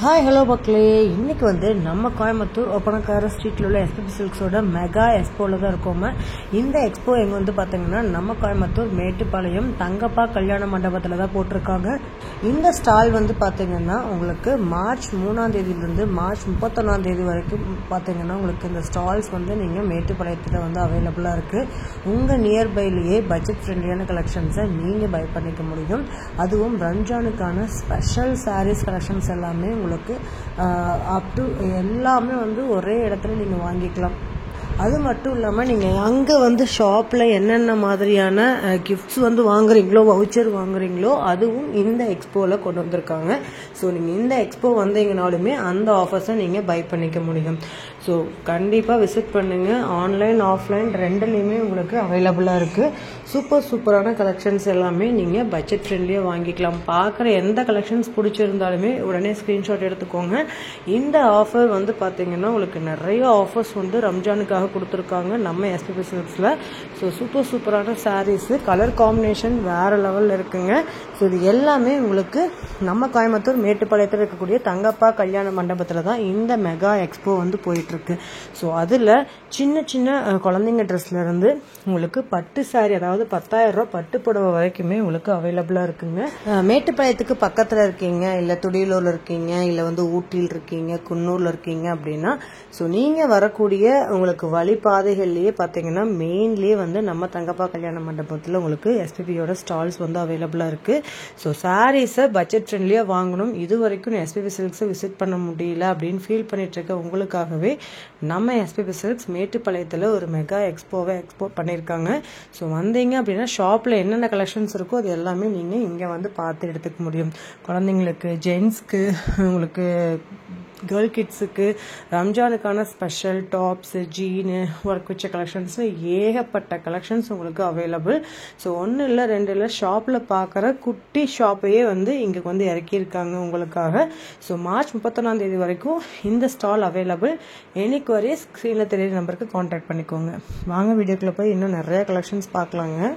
Hi hello மக்களே, இன்னைக்கு நம்ம கோயம்புத்தூர் ஒப்பனக்கார ஸ்ட்ரீட்டில் உள்ள எஸ்பிபி சில்க்ஸோட மெகா எக்ஸ்போவில் தான் இருக்கோம். இந்த எக்ஸ்போ எங்கே பார்த்தீங்கன்னா நம்ம கோயம்புத்தூர் மேட்டுப்பாளையம் தங்கப்பா கல்யாண மண்டபத்தில் தான் போட்டிருக்காங்க. இந்த ஸ்டால் பார்த்தீங்கன்னா உங்களுக்கு மார்ச் 3ஆம் தேதியிலிருந்து மார்ச் 31ஆம் தேதி வரைக்கும் பார்த்தீங்கன்னா உங்களுக்கு இந்த ஸ்டால்ஸ் நீங்கள் மேட்டுப்பாளையத்தில் அவைலபிளாக இருக்குது. உங்கள் நியர்பைலேயே பட்ஜெட் ஃப்ரெண்ட்லியான கலெக்ஷன்ஸை நீங்கள் பை பண்ணிக்க முடியும். அதுவும் ரம்ஜானுக்கான ஸ்பெஷல் சாரீஸ் கலெக்ஷன்ஸ் எல்லாமே உங்களுக்கு அப் டு எல்லாமே ஒரே இடத்துல நீங்கள் வாங்கிக்கலாம். அது மட்டும் இல்லாமல் நீங்கள் அங்கே ஷாப்பில் என்னென்ன மாதிரியான கிஃப்ட்ஸ் வாங்குறீங்களோ, வவுச்சர் வாங்குறீங்களோ அதுவும் இந்த எக்ஸ்போவில் கொண்டு வந்திருக்காங்க. ஸோ நீங்கள் இந்த எக்ஸ்போ வந்தீங்கனாலுமே அந்த ஆஃபர்ஸை நீங்கள் பை பண்ணிக்க முடியும். ஸோ கண்டிப்பாக விசிட் பண்ணுங்கள். ஆன்லைன் ஆஃப்லைன் ரெண்டுலேயுமே உங்களுக்கு அவைலபிளாக இருக்குது. சூப்பரான கலெக்ஷன்ஸ் எல்லாமே நீங்கள் பட்ஜெட் ஃப்ரெண்ட்லியாக வாங்கிக்கலாம். பார்க்குற எந்த கலெக்ஷன்ஸ் பிடிச்சிருந்தாலுமே உடனே ஸ்க்ரீன்ஷாட் எடுத்துக்கோங்க. இந்த ஆஃபர் பார்த்தீங்கன்னா உங்களுக்கு நிறைய ஆஃபர்ஸ் ரம்ஜானுக்காக கொடுத்துருக்காங்க நம்ம எஸ்பிபி சில்க்ஸில். ஸோ சூப்பரான சாரீஸு, கலர் காம்பினேஷன் வேறு லெவலில் இருக்குங்க. ஸோ இது எல்லாமே உங்களுக்கு நம்ம கோயம்புத்தூர் மேட்டுப்பாளையத்தில் இருக்கக்கூடிய தங்கப்பா கல்யாண மண்டபத்தில் தான் இந்த மெகா எக்ஸ்போ போயிட்டுருக்கு. ஸோ அதில் சின்ன குழந்தைங்க ட்ரெஸ்லேருந்து உங்களுக்கு பட்டு சாரி, அதாவது 10,000 ரூபா பட்டு புடவை வரைக்குமே உங்களுக்கு அவைலபிளாக இருக்குங்க. மேட்டுப்பாளையத்துக்கு பக்கத்தில் இருக்கீங்க, இல்லை துடியலூரில் இருக்கீங்க, இல்லை ஊட்டியில் இருக்கீங்க, குன்னூரில் இருக்கீங்க அப்படின்னா ஸோ நீங்கள் வரக்கூடிய உங்களுக்கு வழிபாதைகள்லேயே பார்த்தீங்கன்னா மெயின்லேயே நம்ம தங்கப்பா கல்யாண மண்டபத்தில் உங்களுக்கு எஸ்பிபியோட ஸ்டால்ஸ் அவைலபிளாக இருக்குது. ஸோ சாரீஸை பட்ஜெட் ஃப்ரெண்ட்லியாக வாங்கணும், இது வரைக்கும் எஸ்பிபி சில்க்ஸை விசிட் பண்ண முடியல அப்படின்னு ஃபீல் பண்ணிட்டு இருக்க உங்களுக்காகவே நம்ம எஸ்பிபி சில்க்ஸ் மேட்டுப்பாளையத்தில் ஒரு மெகா எக்ஸ்போவை எக்ஸ்போர்ட் பண்ணியிருக்காங்க. ஸோ வந்தீங்க அப்படின்னா ஷாப்பில் என்னென்ன கலெக்ஷன்ஸ் இருக்கோ அது எல்லாமே நீங்கள் இங்கே பார்த்து எடுத்துக்க முடியும். குழந்தைங்களுக்கு, ஜென்ஸ்க்கு, உங்களுக்கு கேர்ள் கிட்ஸுக்கு ரம்ஜானுக்கான ஸ்பெஷல் டாப்ஸு, ஜீனு, ஒர்க் வச்ச கலெக்ஷன்ஸு, ஏகப்பட்ட கலெக்ஷன்ஸ் உங்களுக்கு அவைலபிள். ஸோ ஒன்று இல்லை 2 இல்லை, ஷாப்பில் பார்க்குற குட்டி ஷாப்பையே இங்கே இறக்கியிருக்காங்க உங்களுக்காக. ஸோ மார்ச் 31ஆம் தேதி வரைக்கும் இந்த ஸ்டால் அவைலபிள். எனி குவரிஸ் ஸ்க்ரீனில் தெரியுற நம்பருக்கு கான்டாக்ட் பண்ணிக்கோங்க. வாங்க வீடியோக்குள்ளே போய் இன்னும் நிறைய கலெக்ஷன்ஸ் பார்க்கலாங்க.